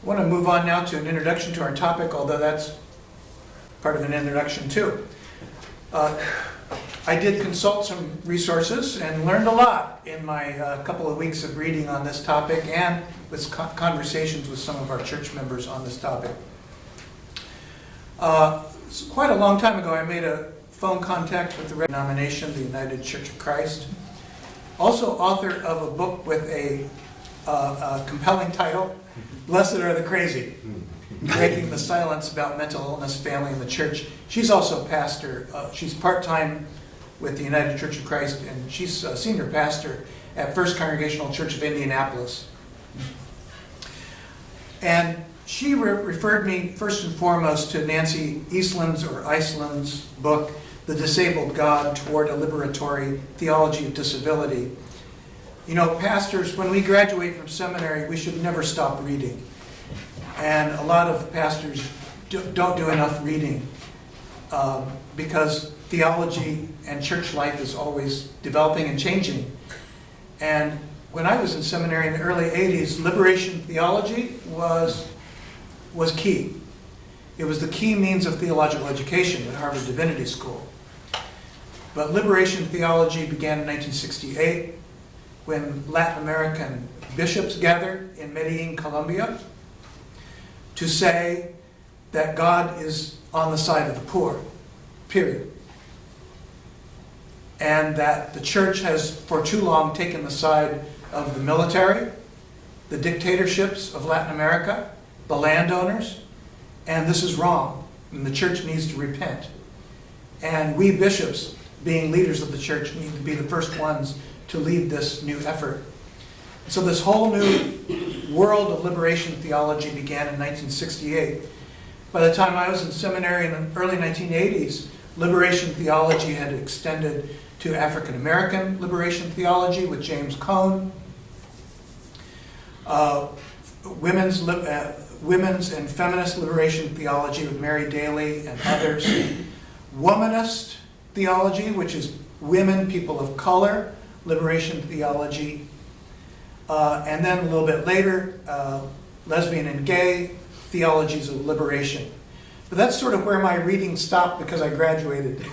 I want to move on now to an introduction to our topic, although that's part of an introduction too. I did consult some resources and learned a lot in my couple of weeks of reading on this topic and with conversations with some of our church members on this topic. Quite a long time ago, I made a phone contact with the denomination, the United Church of Christ, also author of a book with a compelling title, Blessed Are the Crazy, Breaking the Silence About Mental Illness, Family, and the Church. She's also a pastor. She's part-time with the United Church of Christ, and she's a senior pastor at First Congregational Church of Indianapolis. And she referred me first and foremost to Nancy Iceland's book, The Disabled God Toward a Liberatory Theology of Disability. You know, pastors, when we graduate from seminary, we should never stop reading. And a lot of pastors don't do enough reading because theology and church life is always developing and changing. And when I was in seminary in the early 80s, liberation theology was key. It was the key means of theological education at Harvard Divinity School. But liberation theology began in 1968 when Latin American bishops gathered in Medellin, Colombia, to say that God is on the side of the poor, period. And that the church has for too long taken the side of the military, the dictatorships of Latin America, the landowners, and this is wrong, and the church needs to repent. And we bishops, being leaders of the church, need to be the first ones to lead this new effort. So this whole new world of liberation theology began in 1968. By the time I was in seminary in the early 1980s, liberation theology had extended to African American liberation theology with James Cone, women's and feminist liberation theology with Mary Daly and others, womanist theology, which is women, people of color, liberation theology, and then a little bit later, lesbian and gay theologies of liberation. But that's sort of where my reading stopped because I graduated.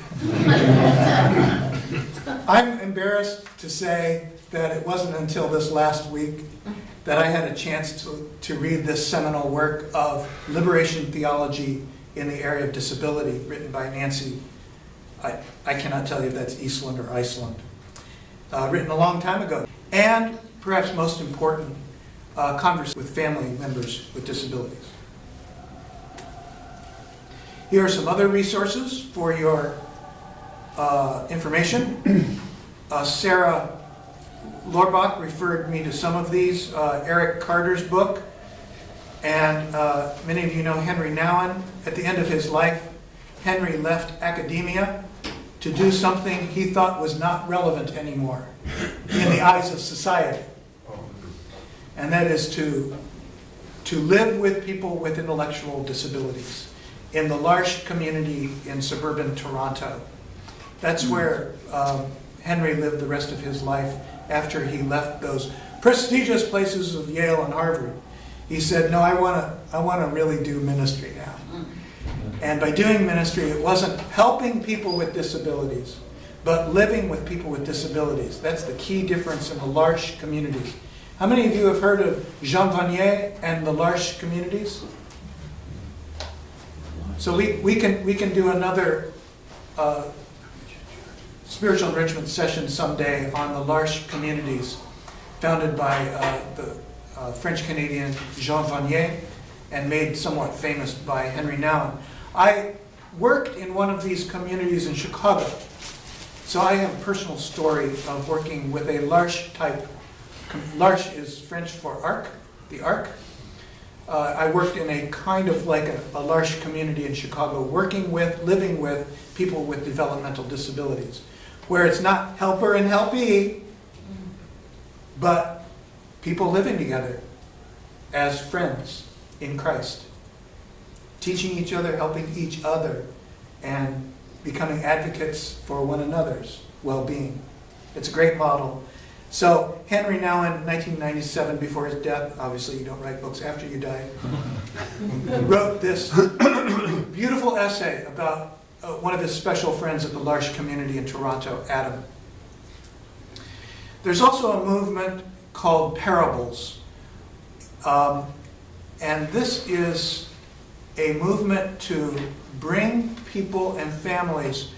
I'm embarrassed to say that it wasn't until this last week that I had a chance to read this seminal work of liberation theology in the area of disability, written by Nancy, I cannot tell you if that's Eastland or Iceland, written a long time ago. And perhaps most important, converse with family members with disabilities. Here are some other resources for your information. Sarah Lorbach referred me to some of these. Eric Carter's book, and many of you know Henry Nouwen. At the end of his life, Henry left academia to do something he thought was not relevant anymore in the eyes of society. And that is to live with people with intellectual disabilities in the L'Arche community in suburban Toronto. That's where Henry lived the rest of his life after he left those prestigious places of Yale and Harvard. He said, no, I want to really do ministry now. And by doing ministry, it wasn't helping people with disabilities, but living with people with disabilities. That's the key difference in the L'Arche communities. How many of you have heard of Jean Vanier and the L'Arche communities? So we can do another spiritual enrichment session someday on the L'Arche communities, founded by the French-Canadian Jean Vanier and made somewhat famous by Henry Nouwen. I worked in one of these communities in Chicago, so I have a personal story of working with a L'Arche type. L'Arche is French for ark, the ark. I worked in a kind of like a L'Arche community in Chicago, living with people with developmental disabilities, where it's not helper and helpee, but people living together as friends in Christ, teaching each other, helping each other, and becoming advocates for one another's well-being. It's a great model. So Henry Nouwen, in 1997, before his death, obviously you don't write books after you die, wrote this beautiful essay about one of his special friends at the L'Arche community in Toronto, Adam. There's also a movement called parables. And this is a movement to bring people and families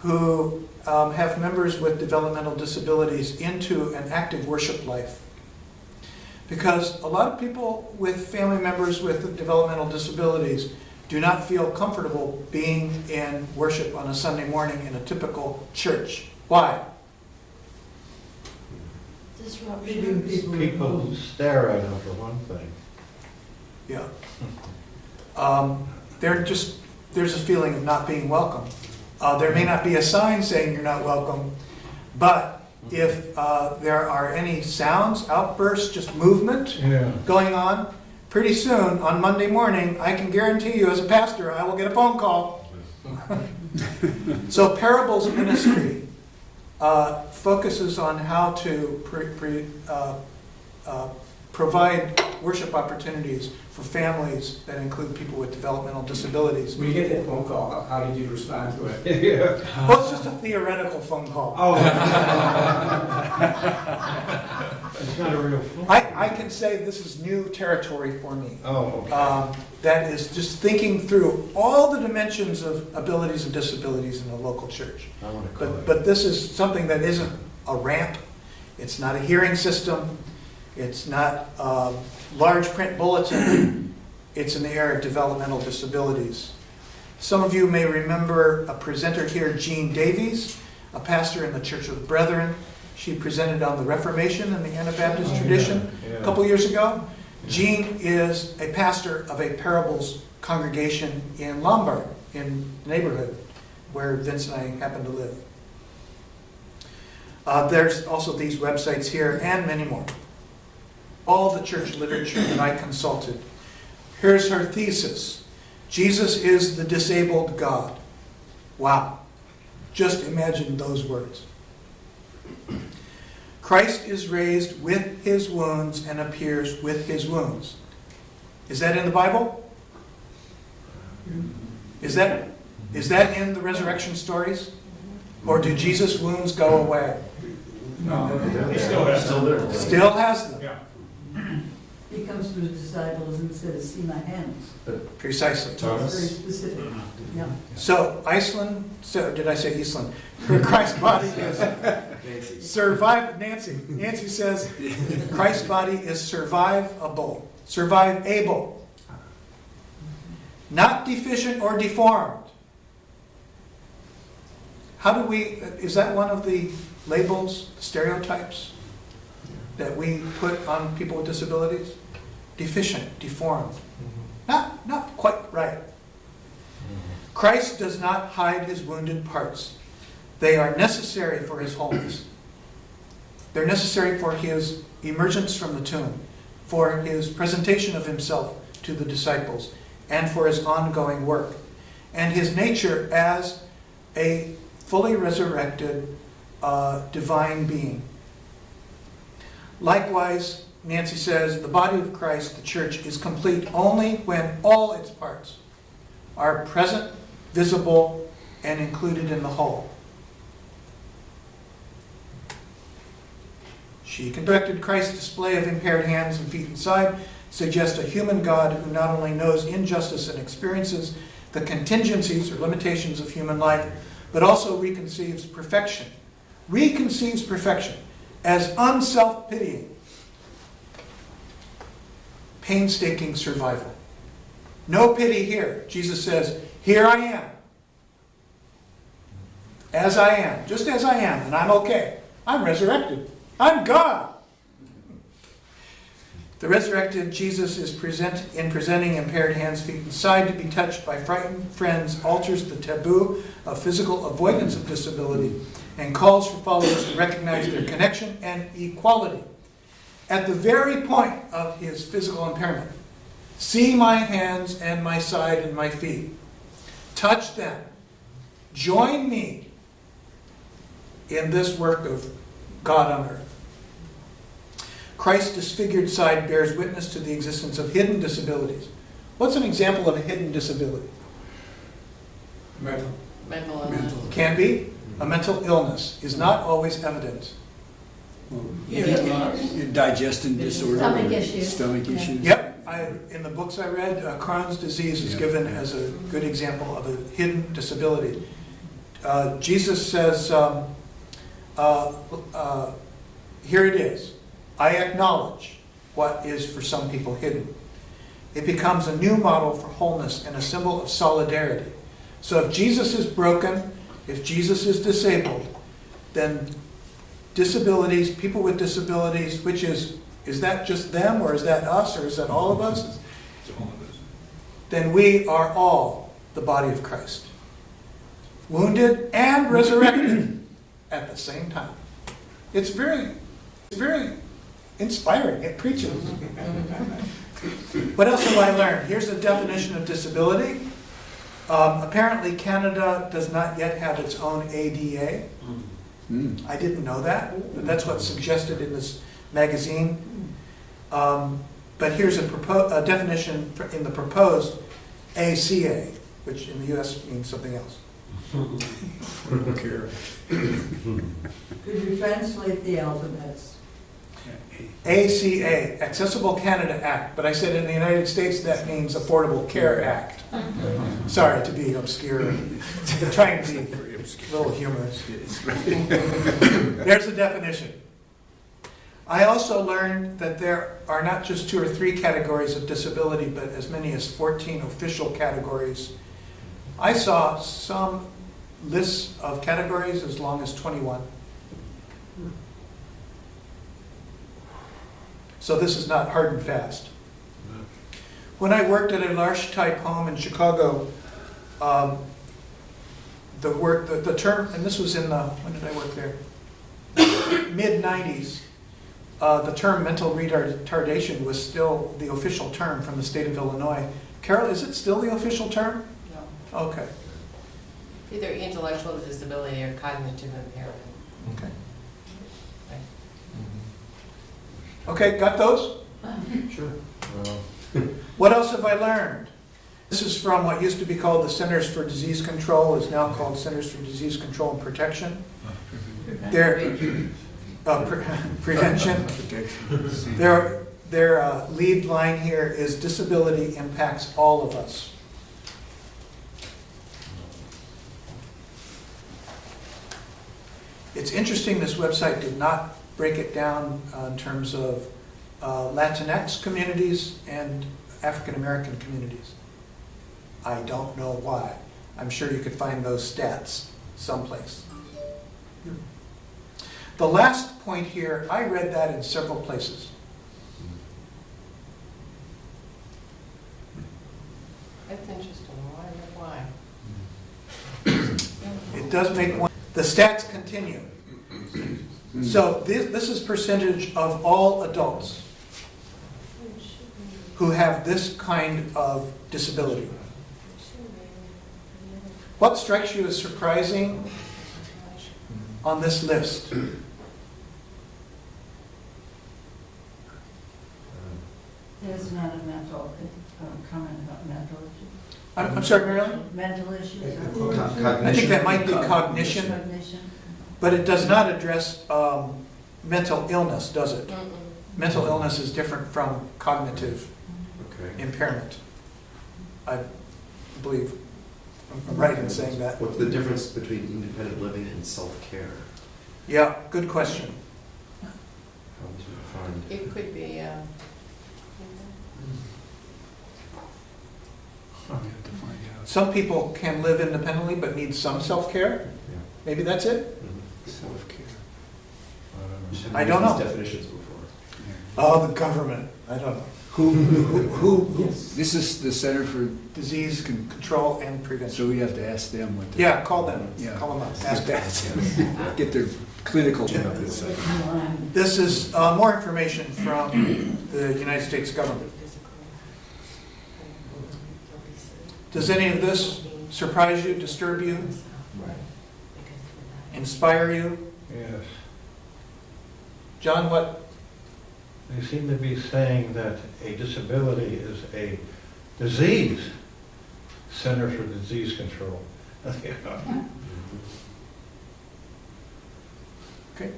who have members with developmental disabilities into an active worship life. Because a lot of people with family members with developmental disabilities do not feel comfortable being in worship on a Sunday morning in a typical church. Why? People stare at them for one thing. Yeah. There's a feeling of not being welcome. There may not be a sign saying you're not welcome, but if there are any sounds, outbursts, just movement going on, pretty soon on Monday morning, I can guarantee you as a pastor, I will get a phone call. So Parables Ministry focuses on how to provide worship opportunities for families that include people with developmental disabilities. When you get that phone call, how did you respond to it? Well, it's just a theoretical phone call. Oh. It's not a real phone. I can say this is new territory for me. Oh, okay. That is just thinking through all the dimensions of abilities and disabilities in a local church. I want to call it. But this is something that isn't a ramp. It's not a hearing system. It's not a large print bulletin. It's in the area of developmental disabilities. Some of you may remember a presenter here, Jean Davies, a pastor in the Church of the Brethren. She presented on the Reformation and the Anabaptist tradition a couple years ago. Jean is a pastor of a Parables congregation in Lombard, in the neighborhood where Vince and I happen to live. There's also these websites here and many more. All the church literature that I consulted. Here's her thesis. Jesus is the disabled God. Wow. Just imagine those words. Christ is raised with his wounds and appears with his wounds. Is that in the Bible? Is that in the resurrection stories? Or do Jesus' wounds go away? No, He still has Still has them. Yeah. He comes to the disciples and says, "See my hands." Precisely. It's very specific. Yeah. So Iceland, did I say Eastland? Christ's body is survive. Nancy says Christ's body is survivable. Survivable. Not deficient or deformed. Is that one of the labels, stereotypes that we put on people with disabilities? Deficient, deformed. Not quite right. Christ does not hide his wounded parts. They are necessary for his wholeness. They're necessary for his emergence from the tomb, for his presentation of himself to the disciples, and for his ongoing work, and his nature as a fully resurrected divine being. Likewise, Nancy says, the body of Christ, the church, is complete only when all its parts are present, visible, and included in the whole. She corrected Christ's display of impaired hands and feet and side, suggests a human God who not only knows injustice and experiences the contingencies or limitations of human life, but also reconceives perfection. Reconceives perfection as unself-pitying, painstaking survival. No pity here. Jesus says, here I am. As I am. Just as I am. And I'm okay. I'm resurrected. I'm God. The resurrected Jesus is presenting impaired hands, feet, and side to be touched by frightened friends, alters the taboo of physical avoidance of disability, and calls for followers to recognize their connection and equality. At the very point of his physical impairment, see my hands and my side and my feet. Touch them. Join me in this work of God on earth. Christ's disfigured side bears witness to the existence of hidden disabilities. What's an example of a hidden disability? Mental. Mental illness. Can be. A mental illness is not always evident. Your digestion disorder. Stomach or issues. Stomach Yeah. issues. Yep, in the books I read, Crohn's disease is given as a good example of a hidden disability. Jesus says, here it is. I acknowledge what is for some people hidden. It becomes a new model for wholeness and a symbol of solidarity. So if Jesus is broken, if Jesus is disabled, then disabilities, people with disabilities, which is that just them, or is that us, or is that all of us? Then we are all the body of Christ. Wounded and resurrected at the same time. It's very inspiring. It preaches. What else have I learned? Here's a definition of disability. Apparently Canada does not yet have its own ADA. I didn't know that, but that's what's suggested in this magazine. But here's a definition in the proposed ACA, which in the US means something else. Could you translate the alphabets? ACA, Accessible Canada Act, but I said in the United States that means Affordable Care Act. Sorry to be obscure. I'm trying to be a little humorous. There's a definition. I also learned that there are not just 2 or 3 categories of disability, but as many as 14 official categories. I saw some lists of categories as long as 21. So this is not hard and fast. When I worked at a large type home in Chicago, the term, and this was in the, when did I work there? Mid-90s. The term mental retardation was still the official term from the state of Illinois. Carol, is it still the official term? No. Okay. Either intellectual disability or cognitive impairment. Okay. Okay, got those? Sure. What else have I learned? This is from what used to be called the Centers for Disease Control, is now called Centers for Disease Control and Protection. Their prevention. Their lead line here is disability impacts all of us. It's interesting this website did not break it down in terms of Latinx communities and African American communities. I don't know why. I'm sure you could find those stats someplace. The last point here, I read that in several places. That's interesting. I wonder why. It does make one. The stats continue. So this is percentage of all adults who have this kind of disability. What strikes you as surprising on this list? There's not a mental, comment about mental issues. I'm sorry, Marilyn? Mental issues. I think that might be cognition, Cognition. but it does not address mental illness, does it? Mental illness is different from cognitive impairment. I believe I'm right in saying that. What's the difference between independent living and self-care? Yeah, good question. How was it defined? It could be, Some people can live independently but need some self-care. Yeah. Maybe that's it? Self-care. Just I haven't don't used know. these definitions before. Oh, the government. I don't know. Who, this is the Center for, Disease Control and Prevention. so we have to ask them what they. Yeah, call them. Yeah. Call them up. Ask them. Get their clinical. This is more information from the United States government. Does any of this surprise you, disturb you, inspire you? Yes. John, what? they seem to be saying that a disability is a disease, Center for Disease Control. Okay,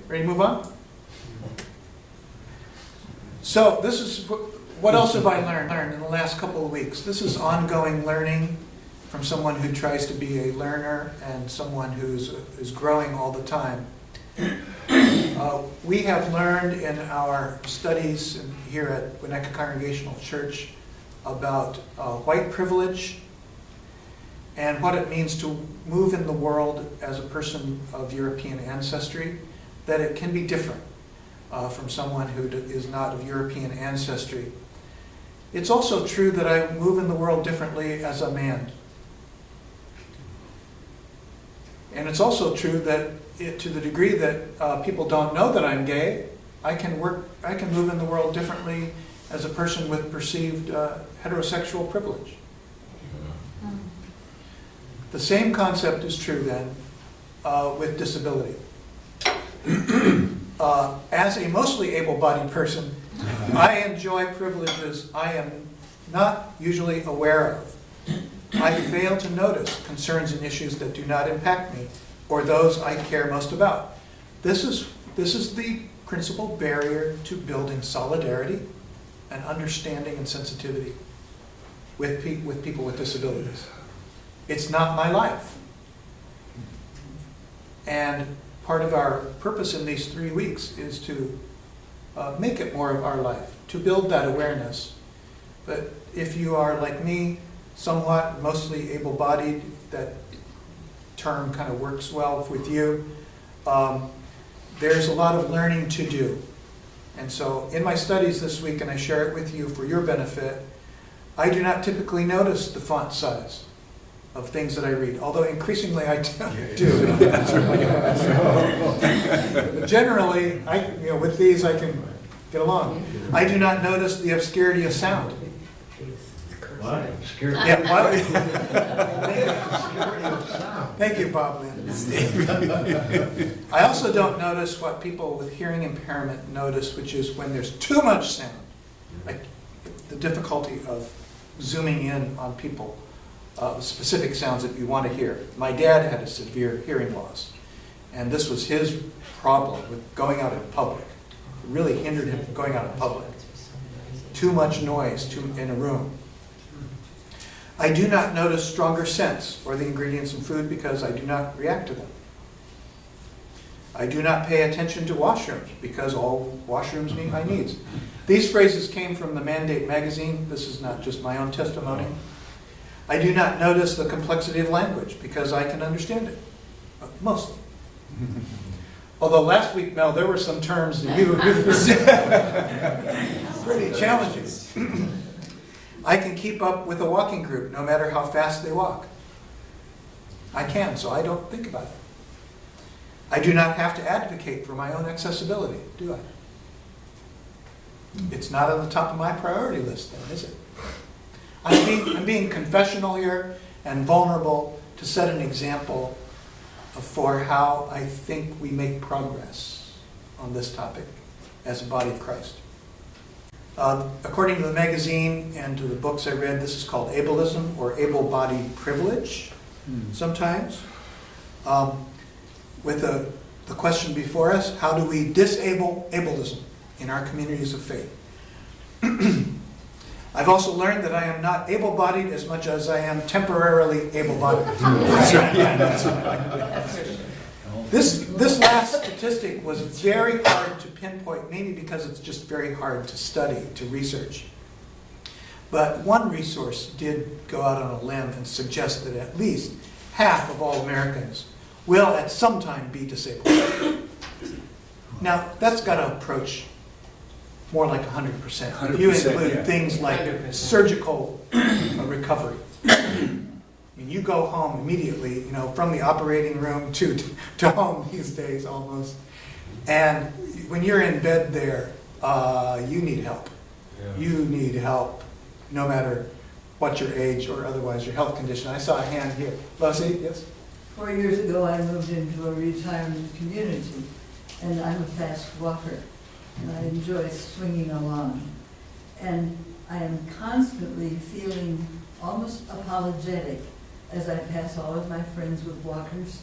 ready to move on? So this is, what else have I learned in the last couple of weeks? This is ongoing learning from someone who tries to be a learner and someone who's is growing all the time. We have learned in our studies here at Winnetka Congregational Church about white privilege and what it means to move in the world as a person of European ancestry, that it can be different from someone who is not of European ancestry. It's also true that I move in the world differently as a man. And it's also true that to the degree that people don't know that I'm gay, I can move in the world differently as a person with perceived heterosexual privilege. The same concept is true then with disability. As a mostly able-bodied person, I enjoy privileges I am not usually aware of. I fail to notice concerns and issues that do not impact me or those I care most about. This is the principal barrier to building solidarity and understanding and sensitivity with people with disabilities. It's not my life. And part of our purpose in these 3 weeks is to make it more of our life, to build that awareness. But if you are like me, somewhat mostly able-bodied, that term kind of works well with you, there's a lot of learning to do. And so in my studies this week, and I share it with you for your benefit, I do not typically notice the font size of things that I read, although increasingly I do. But generally, with these I can get along. I do not notice the obscurity of sound. What? Scared. Yeah, what? Obscurity of sound. Thank you, Bob Lynn. I also don't notice what people with hearing impairment notice, which is when there's too much sound. Like the difficulty of zooming in on people, specific sounds that you want to hear. My dad had a severe hearing loss, and this was his problem with going out in public. It really hindered him from going out in public. Too much noise in a room. I do not notice stronger scents or the ingredients in food because I do not react to them. I do not pay attention to washrooms because all washrooms meet my needs. These phrases came from the Mandate magazine. This is not just my own testimony. I do not notice the complexity of language because I can understand it, mostly. Although last week, Mel, there were some terms that you pretty challenging. I can keep up with a walking group no matter how fast they walk. I can, so I don't think about it. I do not have to advocate for my own accessibility, do I? It's not on the top of my priority list then, is it? I'm being confessional here and vulnerable to set an example for how I think we make progress on this topic as a body of Christ. According to the magazine and to the books I read, this is called ableism or able-bodied privilege sometimes. With the question before us, how do we disable ableism in our communities of faith? I've also learned that I am not able-bodied as much as I am temporarily able-bodied. That's right. Yeah, that's right. This last statistic was very hard to pinpoint, maybe because it's just very hard to study, to research. But one resource did go out on a limb and suggest that at least half of all Americans will at some time be disabled. Now, that's got to approach more like 100%. If you 100%, include yeah. things like 100%. surgical recovery. I mean, you go home immediately, from the operating room to home these days almost. And when you're in bed there, you need help. Yeah. You need help no matter what your age or otherwise your health condition. I saw a hand here. Lucy, yes? 4 years ago, I moved into a retirement community, and I'm a fast walker. and I enjoy swinging along. And I am constantly feeling almost apologetic as I pass all of my friends with walkers,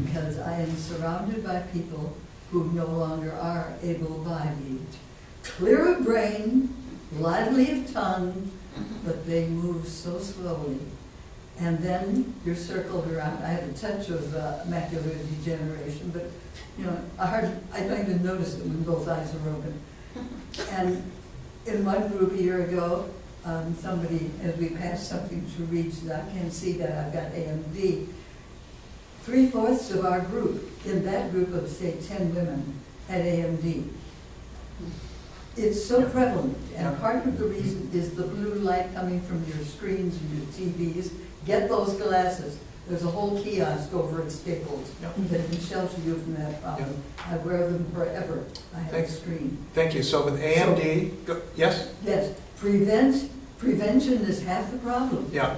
because I am surrounded by people who no longer are able-bodied, clear of brain, lively of tongue, but they move so slowly. And then you're circled around. I have a touch of macular degeneration, but you know, I don't even notice it when both eyes are open. And in one group a year ago, somebody, as we passed something to read, said, I can't see that, I've got AMD. 3/4 of our group, in that group of, say, 10 women, had AMD. It's so prevalent, and part of the reason is the blue light coming from your screens and your TVs. Get those glasses. There's a whole kiosk over at Staples that can shelter you from that problem. I wear them forever. I have a screen. Thank you. So with AMD, yes? Yes, prevention is half the problem. Yeah.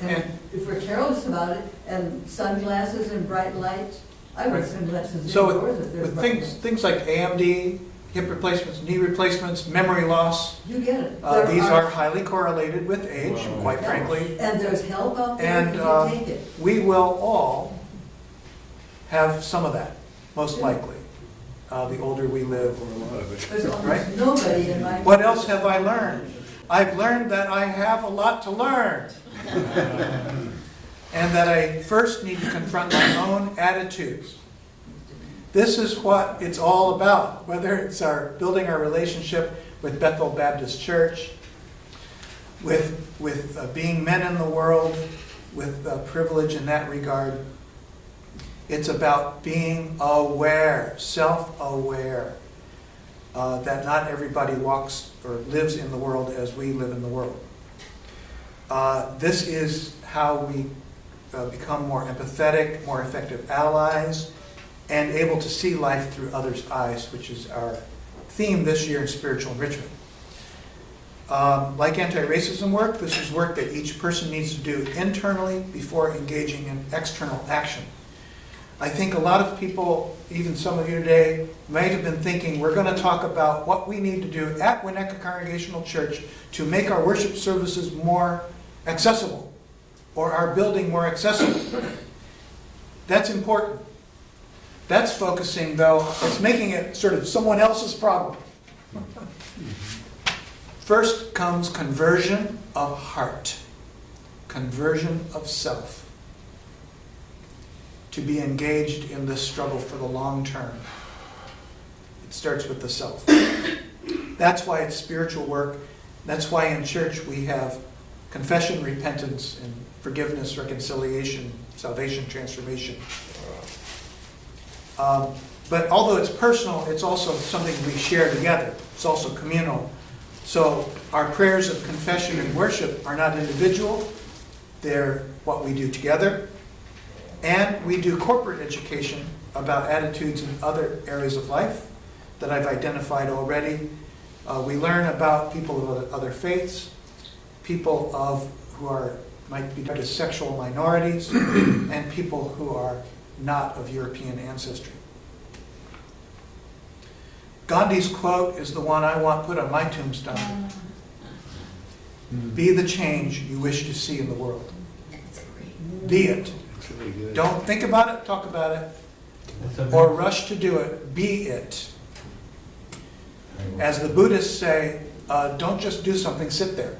And if we're careless about it, and sunglasses and bright lights, I wear sunglasses So indoors if there's with bright things like AMD, hip replacements, knee replacements, memory loss, light. You get it. these are highly correlated with age, quite frankly. And there's help out there And if you take it. we will all have some of that, most likely, the older we live. Or a lot of it. There's almost Right. nobody in my. What else have I learned? I've learned that I have a lot to learn. And that I first need to confront my own attitudes. This is what it's all about, whether it's our building our relationship with Bethel Baptist Church, with being men in the world, with privilege in that regard. It's about being aware, self-aware, that not everybody walks or lives in the world as we live in the world. This is how we become more empathetic, more effective allies, and able to see life through others' eyes, which is our theme this year in Spiritual Enrichment. Like anti-racism work, this is work that each person needs to do internally before engaging in external action. I think a lot of people, even some of you today, might have been thinking we're going to talk about what we need to do at Winnetka Congregational Church to make our worship services more accessible, or our building more accessible. That's important. That's focusing, though, it's making it sort of someone else's problem. First comes conversion of heart, conversion of self. To be engaged in this struggle for the long term. It starts with the self. That's why it's spiritual work. That's why in church we have confession, repentance, and forgiveness, reconciliation, salvation, transformation. But although it's personal, it's also something we share together. It's also communal. So our prayers of confession and worship are not individual. They're what we do together. And we do corporate education about attitudes in other areas of life that I've identified already. We learn about people of other faiths, people who might be described as sexual minorities, and people who are not of European ancestry. Gandhi's quote is the one I want put on my tombstone. Be the change you wish to see in the world. Be it. Really good. Don't think about it, talk about it, or rush to do it. Be it. As the Buddhists say, don't just do something, sit there.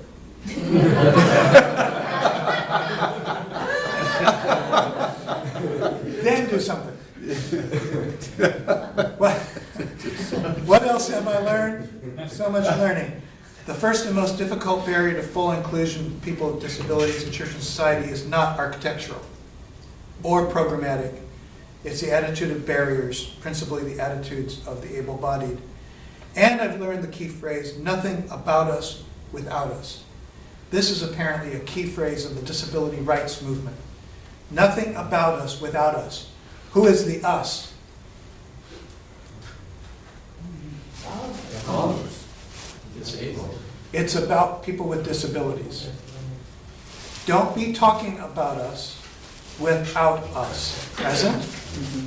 Then do something. What else have I learned? So much learning. The first and most difficult barrier to full inclusion of people with disabilities in church and society is not architectural or programmatic. It's the attitude of barriers, principally the attitudes of the able-bodied. And I've learned the key phrase, nothing about us without us. This is apparently a key phrase of the disability rights movement. Nothing about us without us. Who is the us? All of us. Disabled. It's about people with disabilities. Don't be talking about us without us. Present,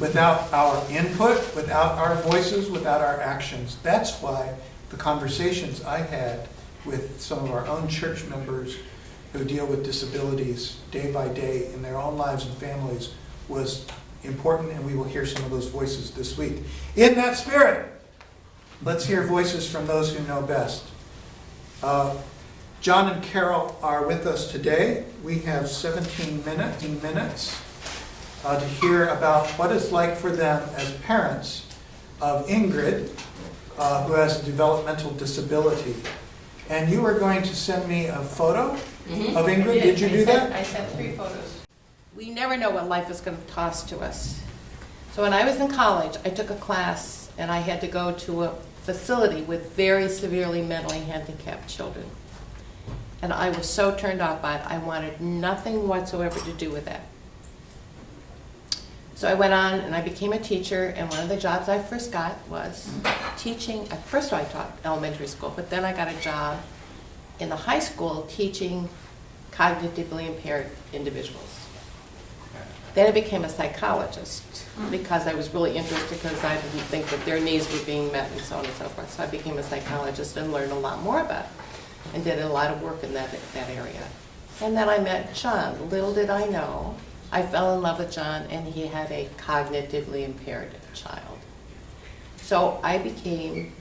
without our input, without our voices, without our actions. That's why the conversations I had with some of our own church members who deal with disabilities day by day in their own lives and families was important, and we will hear some of those voices this week. In that spirit, let's hear voices from those who know best. John and Carol are with us today. We have 17 minutes to hear about what it's like for them as parents of Ingrid, who has a developmental disability. And you are going to send me a photo of Ingrid. Did you do that? I sent 3 photos. We never know what life is going to toss to us. So when I was in college, I took a class and I had to go to a facility with very severely mentally handicapped children. And I was so turned off by it. I wanted nothing whatsoever to do with that. So I went on and I became a teacher, and one of the jobs I first got was teaching. First I taught elementary school, but then I got a job in the high school teaching cognitively impaired individuals. Then I became a psychologist because I was really interested, because I didn't think that their needs were being met and so on and so forth. So I became a psychologist and learned a lot more about it and did a lot of work in that area. And then I met John. Little did I know, I fell in love with John, and he had a cognitively impaired child. So I became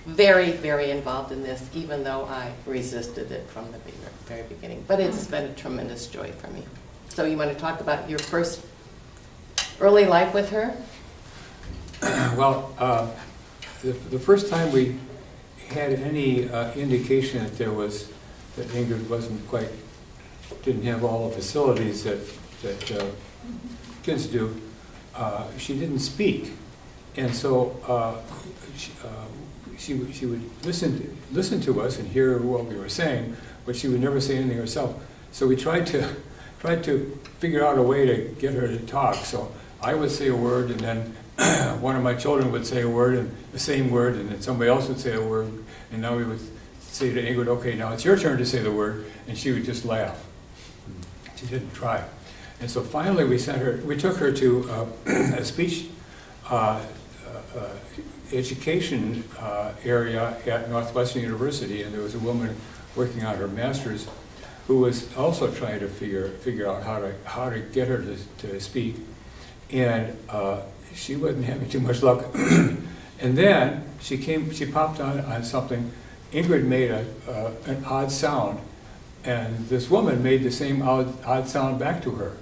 very, very involved in this, even though I resisted it from the very beginning. But it's been a tremendous joy for me. So you want to talk about your first early life with her? Well, the first time we had any indication that Ingrid didn't have all the facilities that kids do, she didn't speak, and so she would listen to us and hear what we were saying, but she would never say anything herself. So we tried to figure out a way to get her to talk. So I would say a word, and then one of my children would say a word, and the same word, and then somebody else would say a word, and now we would say to Ingrid, okay, now it's your turn to say the word, and she would just laugh. She didn't try. And so finally we took her to a speech education area at Northwestern University, and there was a woman working on her master's who was also trying to figure out how to get her to speak, and she wasn't having too much luck. And then she popped on something. Ingrid made an odd sound, and this woman made the same odd sound back to her,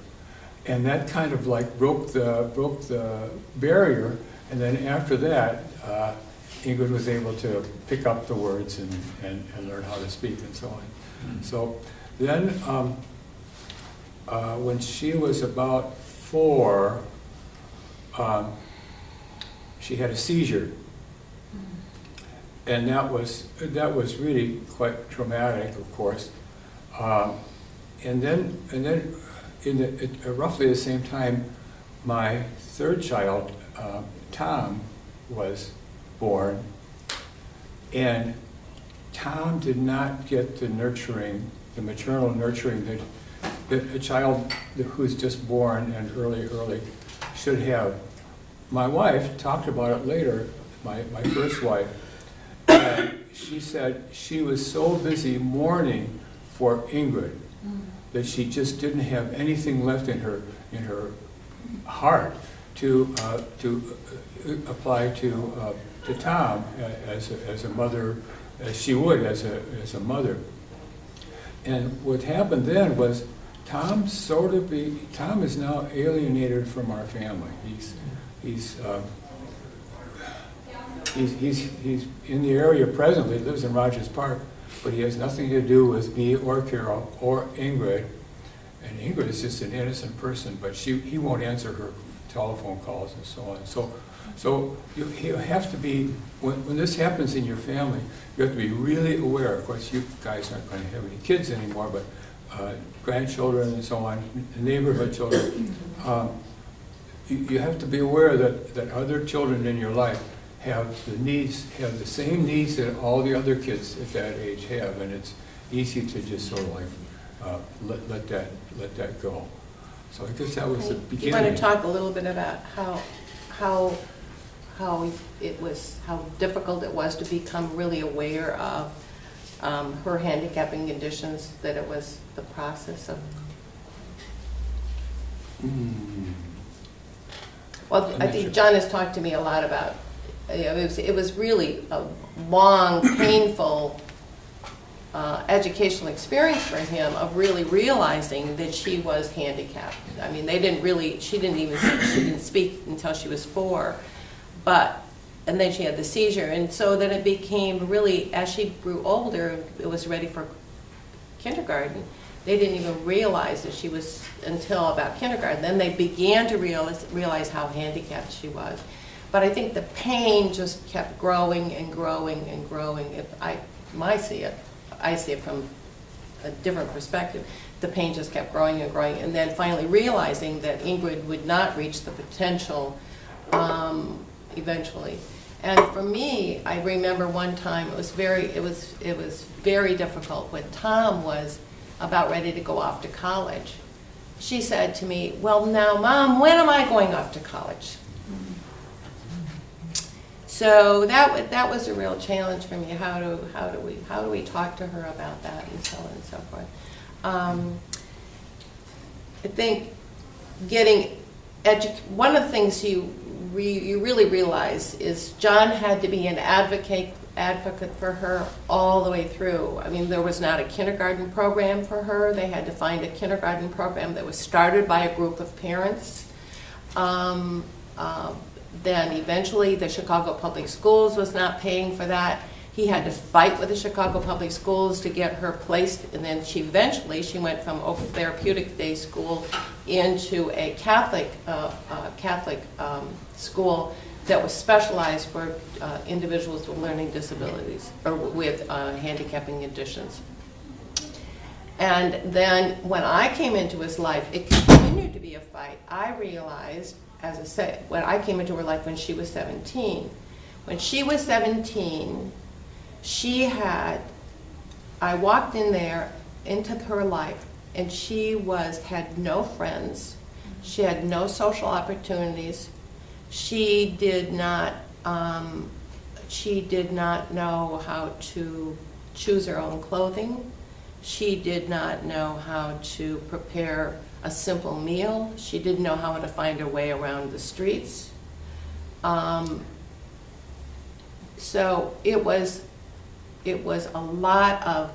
and that kind of like broke the barrier. And then after that, Ingrid was able to pick up the words and learn how to speak and so on. Mm-hmm. So then, when she was about 4, she had a seizure, and that was really quite traumatic, of course. And then at roughly the same time, my 3rd child, Tom, was born, and Tom did not get the maternal nurturing that a child who's just born and early should have. My wife talked about it later, my first wife, and she said she was so busy mourning for Ingrid that she just didn't have anything left in her heart to apply to Tom as a mother, as she would as a mother. And what happened then was Tom is now alienated from our family. He's in the area presently, lives in Rogers Park, but he has nothing to do with me or Carol or Ingrid. And Ingrid is just an innocent person, but he won't answer her telephone calls and so on. So you have to be, when this happens in your family, you have to be really aware. Of course, you guys aren't going to have any kids anymore, but grandchildren and so on, neighborhood children, you have to be aware that other children in your life have the same needs that all the other kids at that age have, and it's easy to just sort of like let that go. So I guess that was the Do you beginning. want to talk a little bit about how it was, how difficult it was to become really aware of her handicapping conditions, that it was the process of? Well, I think John has talked to me a lot about, it was really a long, painful educational experience for him of really realizing that she was handicapped. I mean, she didn't speak until she was 4, and then she had the seizure, and so then it became really, as she grew older, it was ready for kindergarten. They didn't even realize that she was until about kindergarten. Then they began to realize how handicapped she was. But I think the pain just kept growing and growing and growing. I see it from a different perspective. The pain just kept growing and growing, and then finally realizing that Ingrid would not reach the potential eventually. And for me, I remember one time it was very difficult when Tom was about ready to go off to college. She said to me, "Well, now, Mom, when am I going off to college?" So that was a real challenge for me. How do we talk to her about that, and so on and so forth. I think one of the things you really realize is John had to be an advocate for her all the way through. I mean, there was not a kindergarten program for her. They had to find a kindergarten program that was started by a group of parents. Then eventually the Chicago Public Schools was not paying for that. He had to fight with the Chicago Public Schools to get her placed, and then she went from Oak Therapeutic Day School into a Catholic school that was specialized for individuals with learning disabilities or with handicapping conditions. And then when I came into his life, it continued to be a fight. I realized, as I said, when I came into her life when she was 17. When she was 17, I walked into her life, and she had no friends. She had no social opportunities. She did not know how to choose her own clothing. She did not know how to prepare a simple meal. She didn't know how to find her way around the streets. So it was a lot of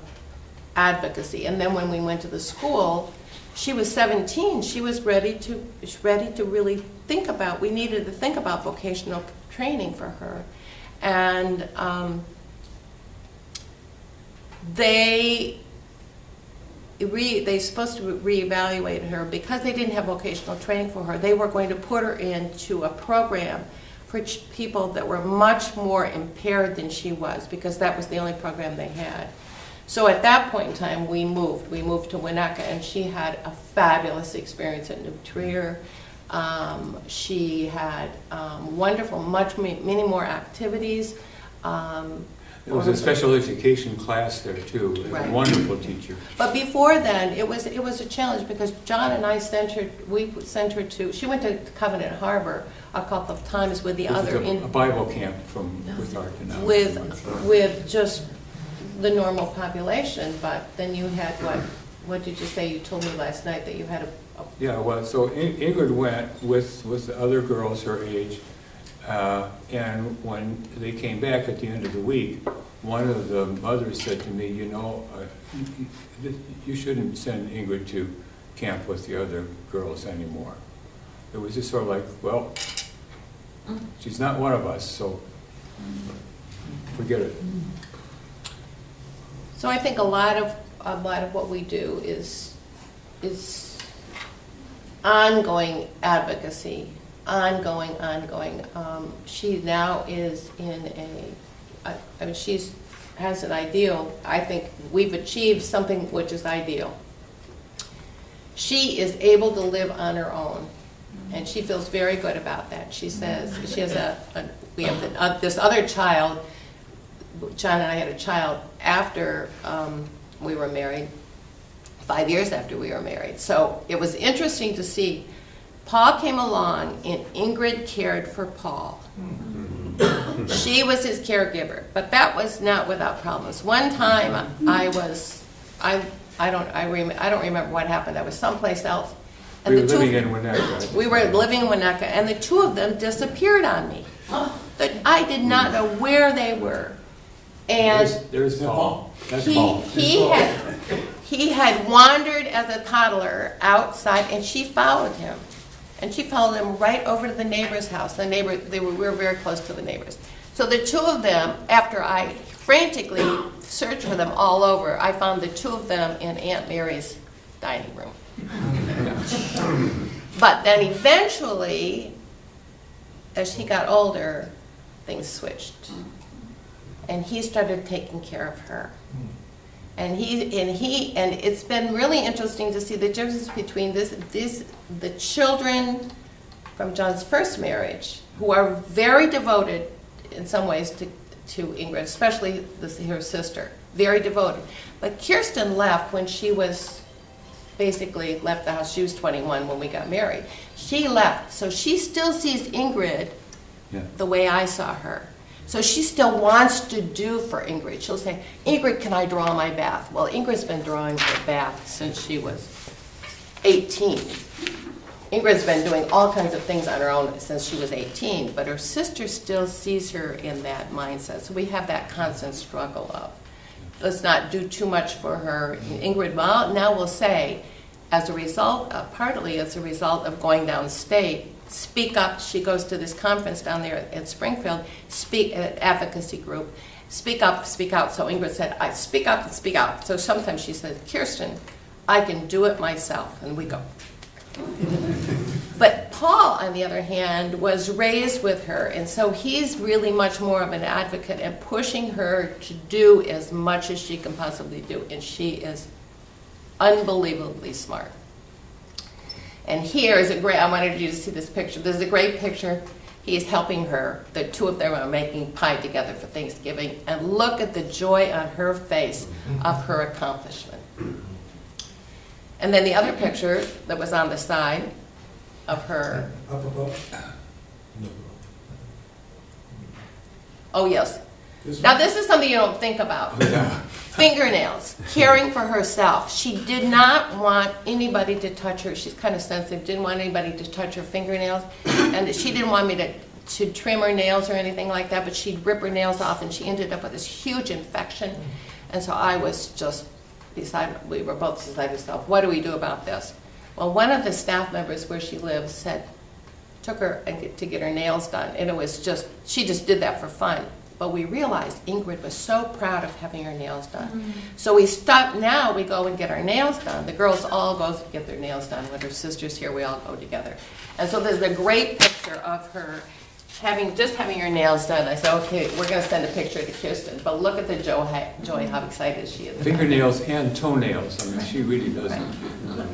advocacy. And then when we went to the school, she was 17. She was ready to really think about. We needed to think about vocational training for her, and they supposed to reevaluate her because they didn't have vocational training for her. They were going to put her into a program for people that were much more impaired than she was, because that was the only program they had. So at that point in time, we moved to Winnetka, and she had a fabulous experience at New Trier. She had wonderful, many more activities. There was a special education class there too. It was Right. a wonderful teacher. But before then, it was a challenge, because John and I she went to Covenant Harbor a couple of times with the This other, is a Bible camp with Art and Out. with just the normal population. But then you had, what did you say? You told me last night that you had a Yeah, well, so Ingrid went with the other girls her age, and when they came back at the end of the week, one of the mothers said to me, you shouldn't send Ingrid to camp with the other girls anymore. It was just sort of like, well, she's not one of us, so forget it. So I think a lot of what we do is ongoing advocacy, ongoing. She now is she has an ideal. I think we've achieved something which is ideal. She is able to live on her own, and she feels very good about that. She says she has we have this other child. John and I had a child after we were married, 5 years after we were married. So it was interesting to see. Paul came along and Ingrid cared for Paul. She was his caregiver, but that was not without problems. One time I don't remember what happened. I was someplace else. And We were the two- living in Winnetka. we were living in Winnetka, and the two of them disappeared on me. That I did not know where they were. And There's Paul. That's he, Paul. he had wandered as a toddler outside, and she followed him. And she followed him right over to the neighbor's house. We were very close to the neighbors. So the two of them, after I frantically searched for them all over, I found the two of them in Aunt Mary's dining room. But then eventually, as he got older, things switched. And he started taking care of her. And it's been really interesting to see the difference between the children from John's first marriage, who are very devoted in some ways to Ingrid, especially her sister, very devoted. But Kirsten left when she was basically left the house. She was 21 when we got married. She left, so she still sees Ingrid the way I saw her. So she still wants to do for Ingrid. She'll say, Ingrid, can I draw my bath? Well, Ingrid's been drawing her bath since she was 18. Ingrid's been doing all kinds of things on her own since she was 18, but her sister still sees her in that mindset. So we have that constant struggle of, let's not do too much for her. Ingrid, well, now will say, as a result, partly as a result of going downstate, speak up. She goes to this conference down there at Springfield, advocacy group, speak up, speak out. So Ingrid said, I speak up and speak out. So sometimes she said, Kirsten, I can do it myself, and we go. But Paul, on the other hand, was raised with her, and so he's really much more of an advocate and pushing her to do as much as she can possibly do, and she is unbelievably smart. And here is a great, I wanted you to see this picture. This is a great picture. He is helping her. The two of them are making pie together for Thanksgiving, and look at the joy on her face of her accomplishment. And then the other picture that was on the side of her. Up above. Oh, yes. Now, this is something you don't think about. Fingernails, caring for herself. She did not want anybody to touch her. She's kind of sensitive, didn't want anybody to touch her fingernails. And she didn't want me to trim her nails or anything like that, but she'd rip her nails off, and she ended up with this huge infection. And so I was just we were both beside ourselves, what do we do about this? Well, one of the staff members where she lives took her to get her nails done, and it was she just did that for fun. But we realized Ingrid was so proud of having her nails done. So we stopped. Now we go and get our nails done. The girls all go to get their nails done. When her sister's here, we all go together. And so there's a great picture of her having her nails done. I said, okay, we're going to send a picture to Kirsten, but look at the joy, how excited she is. Fingernails and toenails. I mean, she really does. Right.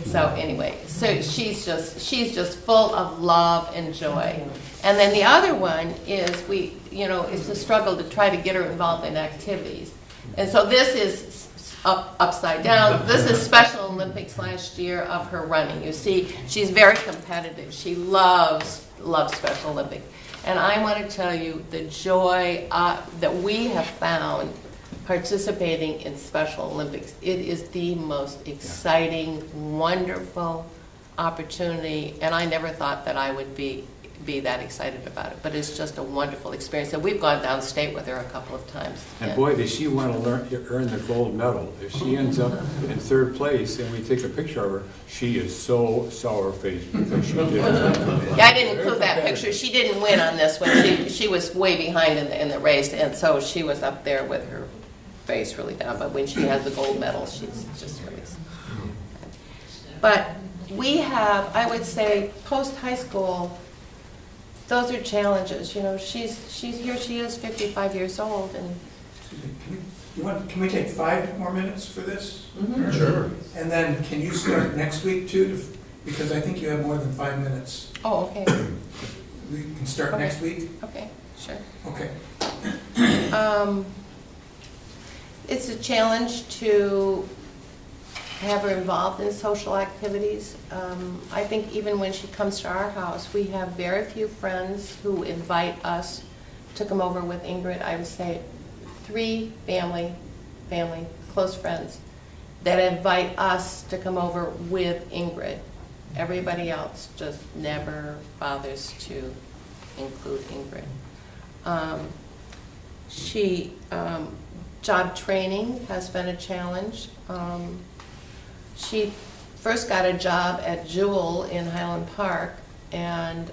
So anyway, so she's just full of love and joy. And then the other one is it's a struggle to try to get her involved in activities. And so this is upside down. This is Special Olympics last year of her running. You see, she's very competitive. She loves Special Olympics. And I want to tell you the joy that we have found participating in Special Olympics. It is the most exciting, wonderful opportunity, and I never thought that I would be that excited about it, but it's just a wonderful experience. And we've gone downstate with her a couple of times. And boy, does she want to earn the gold medal. If she ends up in third place and we take a picture of her, she is so sour-faced because she did. Yeah, I didn't include that picture. She didn't win on this one. She was way behind in the race, and so she was up there with her face really down. But when she has the gold medal, she's just really. But we have, I would say, post-high school, those are challenges. She's here. She is 55 years old, and Can we take 5 more minutes for this? Mm-hmm. Sure. And then can you start next week too? Because I think you have more than 5 minutes. oh, okay, We can start Okay. next week? okay, sure. Okay. It's a challenge to have her involved in social activities. I think even when she comes to our house, we have very few friends who invite us to come over with Ingrid. I would say 3 family, close friends that invite us to come over with Ingrid. Everybody else just never bothers to include Ingrid. Job training has been a challenge. She first got a job at Jewel in Highland Park, and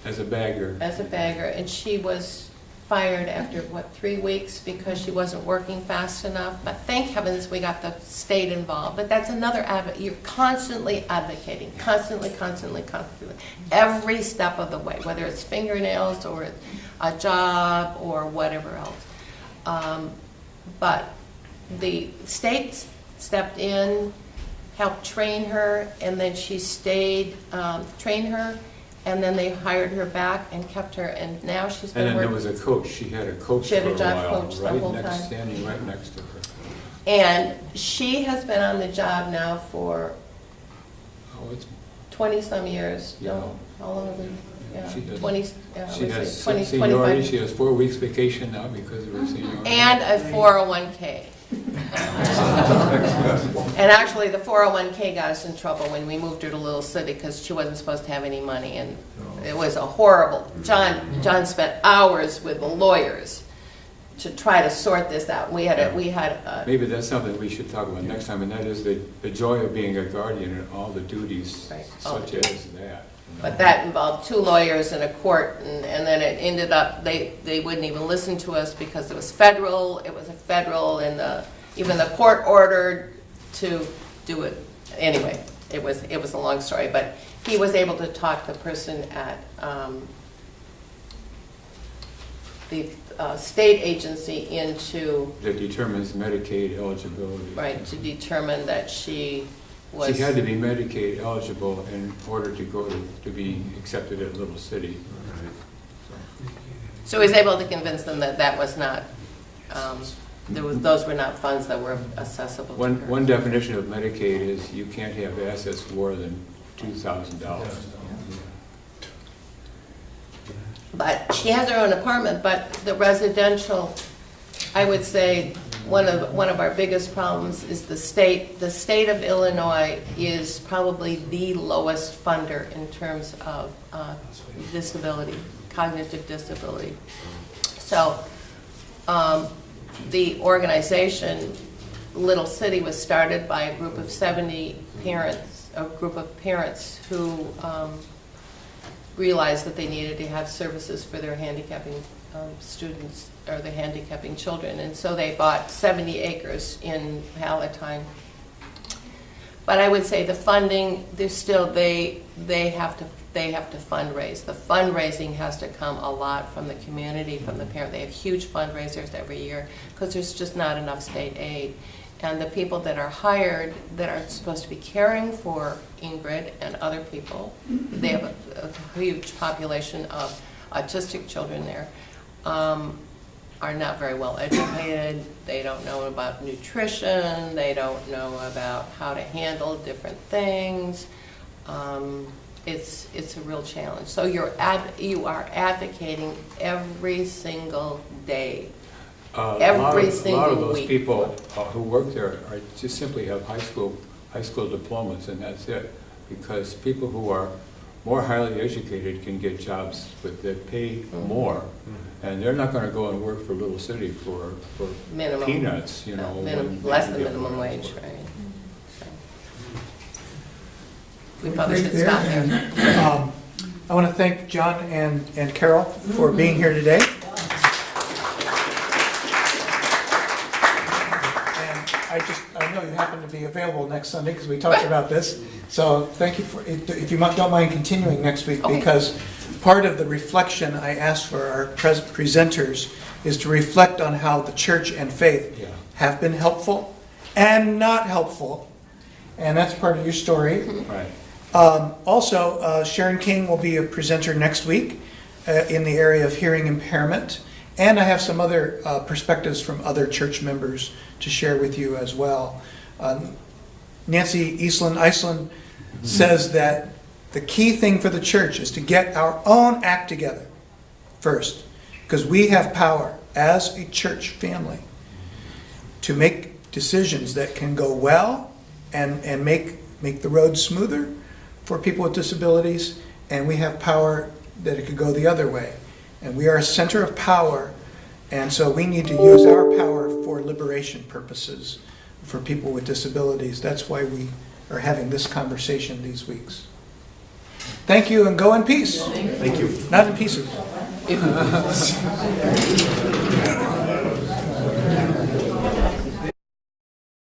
As a bagger. and she was fired after, 3 weeks because she wasn't working fast enough. But thank heavens we got the state involved. But that's another you're constantly advocating, constantly, every step of the way, whether it's fingernails or a job or whatever else. But the state stepped in, helped train her, and then she stayed, trained her, and then they hired her back and kept her, and now she's been And then there working. was a coach. She had a coach She had for a a job while, coach the whole time. standing right next to her. And she has been on the job now for Oh, it's 20-some years. Yeah. No, how long have we? Yeah, She has- 20, She let's has see, 20, seniority. 25. She has 4 weeks vacation now because of her seniority. And a 401k. And actually, the 401k got us in trouble when we moved her to Little City because she wasn't supposed to have any money, and it was a horrible. John spent hours with the lawyers to try to sort this out. We had Maybe that's something we should talk about next time, and that is the joy of being a guardian and all the duties Right. such as that. but that involved 2 lawyers and a court, and then it ended up, they wouldn't even listen to us because it was a federal, and even the court ordered to do it. Anyway, it was a long story, but he was able to talk the person at the state agency into, That determines Medicaid eligibility. right, to determine that she was. She had to be Medicaid eligible in order to go to be accepted at Little City. So he was able to convince them that that was not, those were not funds that were accessible to her. One definition of Medicaid is you can't have assets more than $2,000. But she has her own apartment, but the residential, I would say, one of our biggest problems is the state. The state of Illinois is probably the lowest funder in terms of disability, cognitive disability. So the organization, Little City, was started by a group of 70 parents, who realized that they needed to have services for their handicapping students, or their handicapping children, and so they bought 70 acres in Palatine. But I would say the funding, there's still, they have to fundraise. The fundraising has to come a lot from the community, from the parent. They have huge fundraisers every year because there's just not enough state aid. And the people that are hired, that are supposed to be caring for Ingrid and other people, they have a huge population of autistic children there, are not very well educated. They don't know about nutrition. They don't know about how to handle different things. It's a real challenge. So you are advocating every single day. Every single A lot of those week. people who work there are just simply have high school diplomas, and that's it. Because people who are more highly educated can get jobs that pay more, and they're not going to go and work for Little City for Minimum. peanuts, No, when they less can than get minimum more. wage, right? So, we probably should stop there. I want to thank John and Carol for being here today. I know you happen to be available next Sunday because we talked about this. So thank you if you don't mind continuing next week, Okay. because part of the reflection I asked for our presenters is to reflect on how the church and faith Yeah. have been helpful and not helpful. And that's part of your story. Right. Also, Sharon King will be a presenter next week in the area of hearing impairment. And I have some other perspectives from other church members to share with you as well. Nancy Iceland says that the key thing for the church is to get our own act together first, because we have power as a church family to make decisions that can go well and make the road smoother for people with disabilities, and we have power that it could go the other way. And we are a center of power, and so we need to use our power for liberation purposes for people with disabilities. That's why we are having this conversation these weeks. Thank you, and go in peace. Thank you. Not in pieces.